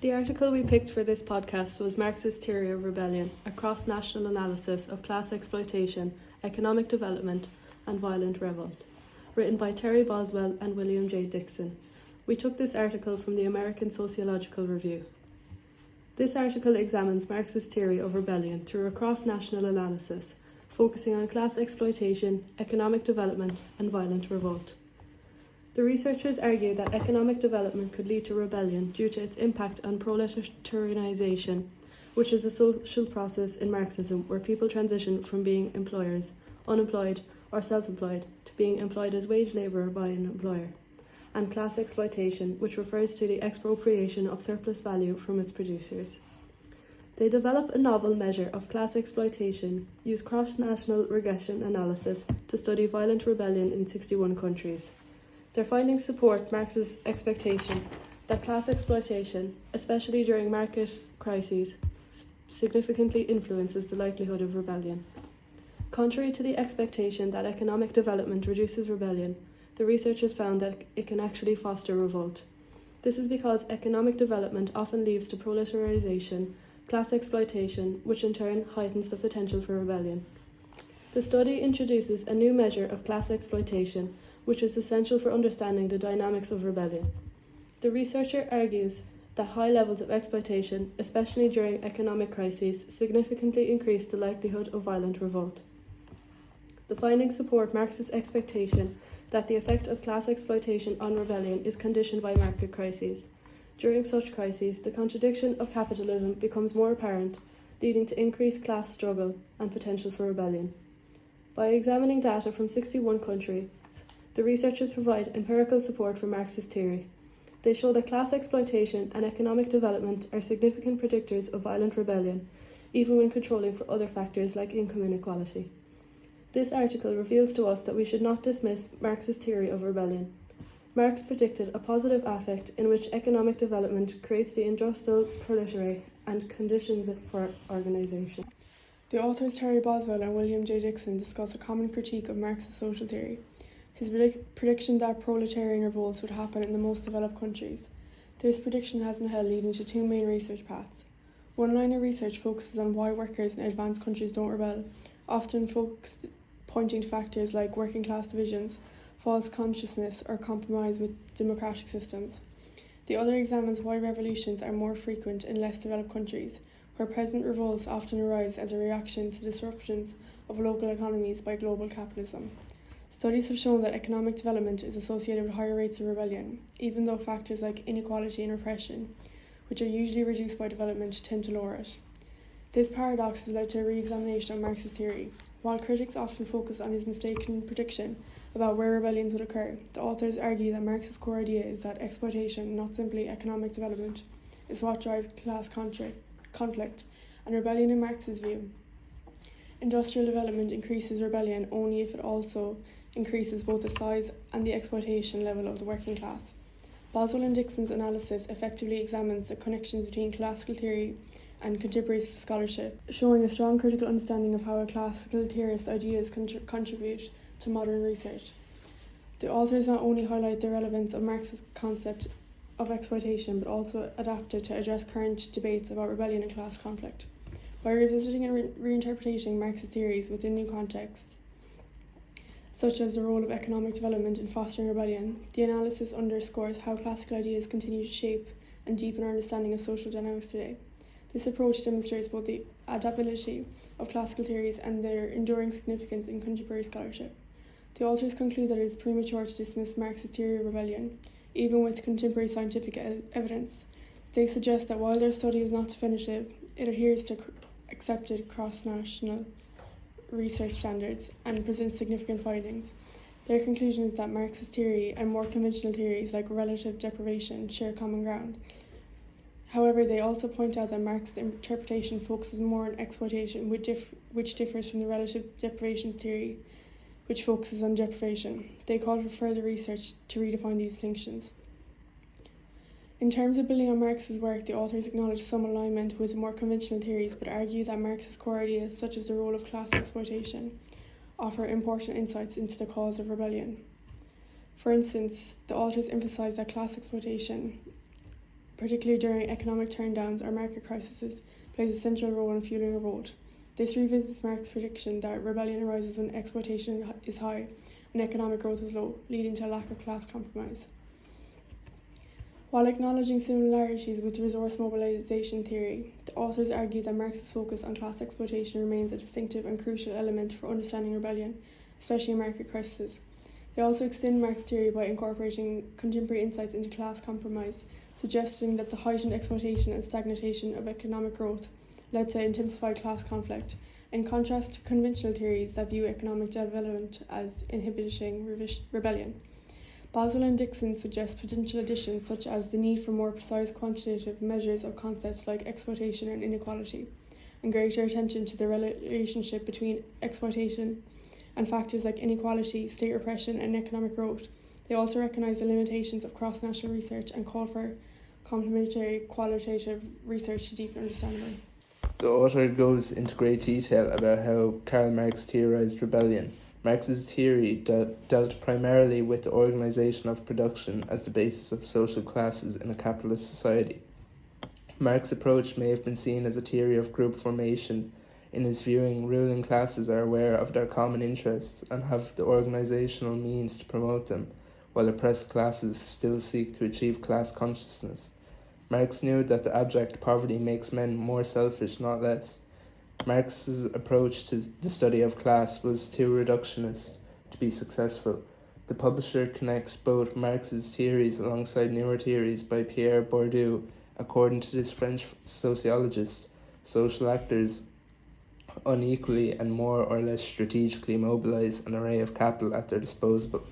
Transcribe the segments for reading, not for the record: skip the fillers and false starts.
The article we picked for this podcast was Marx's Theory of Rebellion, a cross-national analysis of class exploitation, economic development, and violent revolt, written by Terry Boswell and William J. Dixon. We took this article from the American Sociological Review. This article examines Marx's theory of rebellion through a cross-national analysis, focusing on class exploitation, economic development, and violent revolt. The researchers argue that economic development could lead to rebellion due to its impact on proletarianization, which is a social process in Marxism where people transition from being employers, unemployed, or self-employed to being employed as wage labour by an employer, and class exploitation, which refers to the expropriation of surplus value from its producers. They develop a novel measure of class exploitation, use cross-national regression analysis to study violent rebellion in 61 countries. Their findings support Marx's expectation that class exploitation, especially during market crises, significantly influences the likelihood of rebellion. Contrary to the expectation that economic development reduces rebellion, the researchers found that it can actually foster revolt. This is because economic development often leads to proletarization, class exploitation, which in turn heightens the potential for rebellion. The study introduces a new measure of class exploitation, which is essential for understanding the dynamics of rebellion. The researcher argues that high levels of exploitation, especially during economic crises, significantly increase the likelihood of violent revolt. The findings support Marx's expectation that the effect of class exploitation on rebellion is conditioned by market crises. During such crises, the contradiction of capitalism becomes more apparent, leading to increased class struggle and potential for rebellion. By examining data from 61 countries, the researchers provide empirical support for Marx's theory. They show that class exploitation and economic development are significant predictors of violent rebellion, even when controlling for other factors like income inequality. This article reveals to us that we should not dismiss Marx's theory of rebellion. Marx predicted a positive affect in which economic development creates the industrial proletariat and conditions it for organisation. The authors Terry Boswell and William J. Dixon discuss a common critique of Marx's social theory. His prediction that proletarian revolts would happen in the most developed countries. This prediction has been held, leading to two main research paths. One line of research focuses on why workers in advanced countries don't rebel, often pointing to factors like working class divisions, false consciousness, or compromise with democratic systems. The other examines why revolutions are more frequent in less developed countries, where present revolts often arise as a reaction to disruptions of local economies by global capitalism. Studies have shown that economic development is associated with higher rates of rebellion, even though factors like inequality and repression, which are usually reduced by development, tend to lower it. This paradox has led to a re-examination of Marx's theory. While critics often focus on his mistaken prediction about where rebellions would occur, the authors argue that Marx's core idea is that exploitation, not simply economic development, is what drives class conflict, and rebellion in Marx's view. Industrial development increases rebellion only if it also increases both the size and the exploitation level of the working class. Boswell and Dixon's analysis effectively examines the connections between classical theory and contemporary scholarship, showing a strong critical understanding of how a classical theorist's ideas contribute to modern research. The authors not only highlight the relevance of Marx's concept of exploitation, but also adapt it to address current debates about rebellion and class conflict. By revisiting and reinterpreting Marx's theories within new contexts, such as the role of economic development in fostering rebellion, the analysis underscores how classical ideas continue to shape and deepen our understanding of social dynamics today. This approach demonstrates both the adaptability of classical theories and their enduring significance in contemporary scholarship. The authors conclude that it is premature to dismiss Marx's theory of rebellion, even with contemporary scientific evidence. They suggest that while their study is not definitive, it adheres to accepted cross-national research standards and presents significant findings. Their conclusion is that Marx's theory and more conventional theories like relative deprivation share common ground. However, they also point out that Marx's interpretation focuses more on exploitation, which differs from the relative deprivation theory, which focuses on deprivation. They call for further research to redefine these distinctions. In terms of building on Marx's work, the authors acknowledge some alignment with more conventional theories, but argue that Marx's core ideas, such as the role of class exploitation, offer important insights into the cause of rebellion. For instance, the authors emphasize that class exploitation particularly during economic turndowns or market crises, plays a central role in fueling revolt. This revisits Marx's prediction that rebellion arises when exploitation is high and economic growth is low, leading to a lack of class compromise. While acknowledging similarities with resource mobilization theory, the authors argue that Marx's focus on class exploitation remains a distinctive and crucial element for understanding rebellion, especially in market crises. They also extend Marx's theory by incorporating contemporary insights into class compromise, suggesting that the heightened exploitation and stagnation of economic growth led to intensified class conflict, in contrast to conventional theories that view economic development as inhibiting rebellion. Boswell and Dixon suggest potential additions such as the need for more precise quantitative measures of concepts like exploitation and inequality, and greater attention to the relationship between exploitation and factors like inequality, state repression, and economic growth. They also recognise the limitations of cross-national research and call for complementary qualitative research to deepen understanding. The author goes into great detail about how Karl Marx theorized rebellion. Marx's theory dealt primarily with the organization of production as the basis of social classes in a capitalist society. Marx's approach may have been seen as a theory of group formation. In his viewing, ruling classes are aware of their common interests and have the organizational means to promote them, while oppressed classes still seek to achieve class consciousness. Marx knew that the abject poverty makes men more selfish, not less. Marx's approach to the study of class was too reductionist to be successful. The publisher connects both Marx's theories alongside newer theories by Pierre Bourdieu. According to this French sociologist, social actors unequally and more or less strategically mobilize an array of capital at their disposal.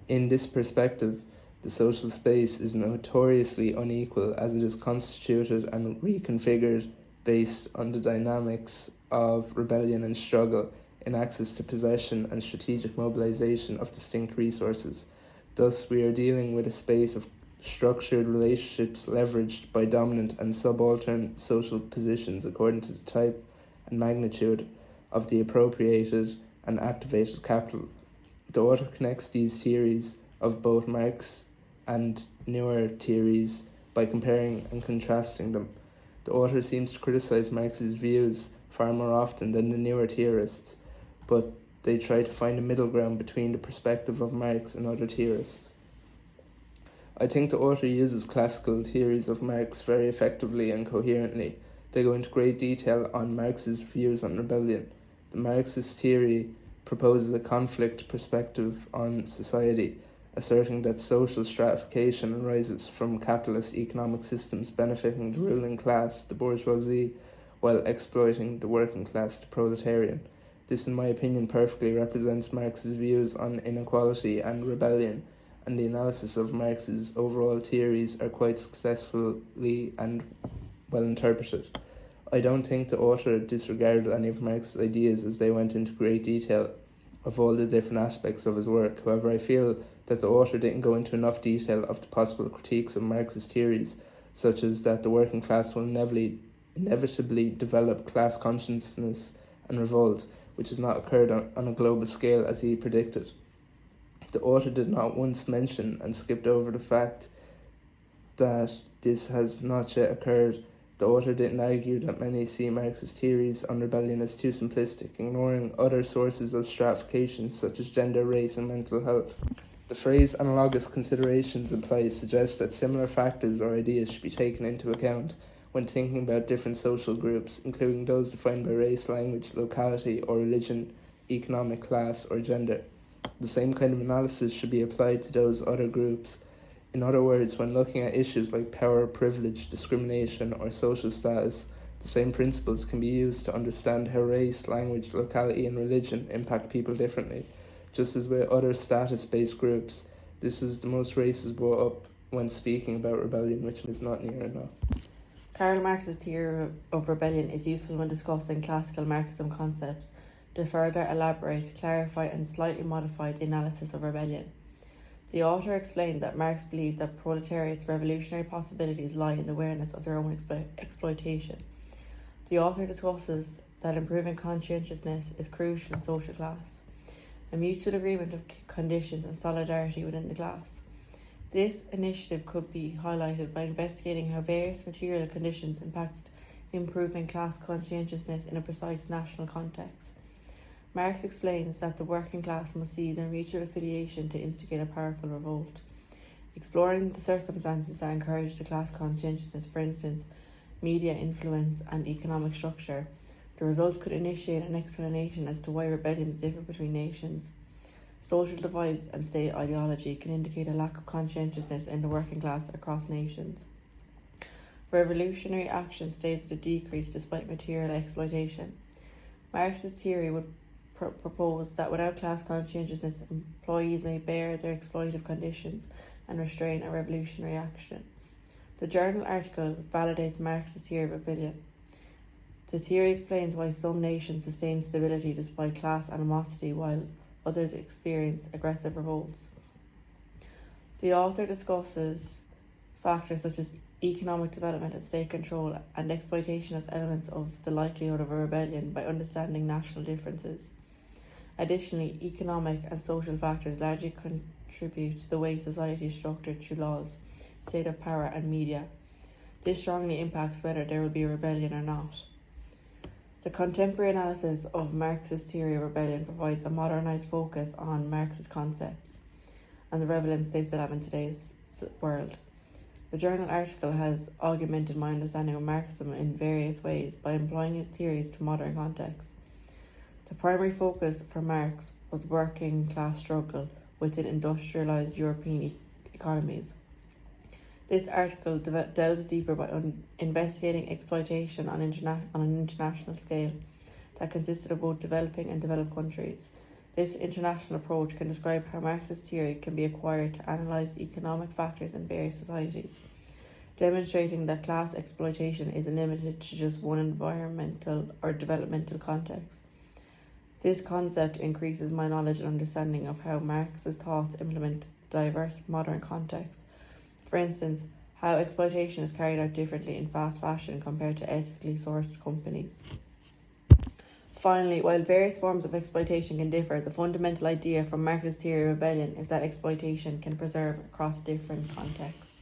In this perspective, the social space is notoriously unequal as it is constituted and reconfigured based on the dynamics of rebellion and struggle in access to possession and strategic mobilization of distinct resources. Thus, we are dealing with a space of structured relationships leveraged by dominant and subaltern social positions according to the type and magnitude of the appropriated and activated capital. The author connects these theories of both Marx and newer theories by comparing and contrasting them. The author seems to criticize Marx's views far more often than the newer theorists, but they try to find a middle ground between the perspective of Marx and other theorists. I think the author uses classical theories of Marx very effectively and coherently. They go into great detail on Marx's views on rebellion. The Marxist theory proposes a conflict perspective on society, asserting that social stratification arises from capitalist economic systems benefiting the ruling class, the bourgeoisie, while exploiting the working class, the proletarian. This, in my opinion, perfectly represents Marx's views on inequality and rebellion, and the analysis of Marx's overall theories are quite successfully and well interpreted. I don't think the author disregarded any of Marx's ideas as they went into great detail of all the different aspects of his work. However, I feel that the author didn't go into enough detail of the possible critiques of Marx's theories, such as that the working class will inevitably develop class consciousness and revolt, which has not occurred on a global scale as he predicted. The author did not once mention and skipped over the fact that this has not yet occurred. The author didn't argue that many see Marx's theories on rebellion as too simplistic, ignoring other sources of stratification such as gender, race, and mental health. The phrase analogous considerations implied suggests that similar factors or ideas should be taken into account when thinking about different social groups, including those defined by race, language, locality, or religion, economic class, or gender. The same kind of analysis should be applied to those other groups. In other words, when looking at issues like power, privilege, discrimination, or social status, the same principles can be used to understand how race, language, locality, and religion impact people differently. Just as with other status-based groups, this is the most racist brought up when speaking about rebellion, which is not near enough. Karl Marx's theory of rebellion is useful when discussing classical Marxism concepts to further elaborate, clarify, and slightly modify the analysis of rebellion. The author explained that Marx believed that proletariats' revolutionary possibilities lie in the awareness of their own exploitation. The author discusses that improving conscientiousness is crucial in social class, a mutual agreement of conditions and solidarity within the class. This initiative could be highlighted by investigating how various material conditions impact improving class conscientiousness in a precise national context. Marx explains that the working class must see their mutual affiliation to instigate a powerful revolt. Exploring the circumstances that encourage the class conscientiousness, for instance, media influence and economic structure, the results could initiate an explanation as to why rebellions differ between nations. Social divides and state ideology can indicate a lack of conscientiousness in the working class across nations. Revolutionary action stays at a decrease despite material exploitation. Marx's theory would propose that without class conscientiousness, employees may bear their exploitative conditions and restrain a revolutionary action. The journal article validates Marx's theory of rebellion. The theory explains why some nations sustain stability despite class animosity while others experience aggressive revolts. The author discusses factors such as economic development and state control and exploitation as elements of the likelihood of a rebellion by understanding national differences. Additionally, economic and social factors largely contribute to the way society is structured through laws, state of power and media. This strongly impacts whether there will be a rebellion or not. The contemporary analysis of Marx's theory of rebellion provides a modernised focus on Marx's concepts and the relevance they still have in today's world. The journal article has augmented my understanding of Marxism in various ways by employing his theories to modern contexts. The primary focus for Marx was working class struggle within industrialised European economies. This article delves deeper by investigating exploitation on an international scale that consisted of both developing and developed countries. This international approach can describe how Marx's theory can be acquired to analyse economic factors in various societies, demonstrating that class exploitation isn't limited to just one environmental or developmental context. This concept increases my knowledge and understanding of how Marx's thoughts implement diverse modern contexts. For instance, how exploitation is carried out differently in fast fashion compared to ethically sourced companies. Finally, while various forms of exploitation can differ, the fundamental idea from Marx's theory of rebellion is that exploitation can preserve across different contexts.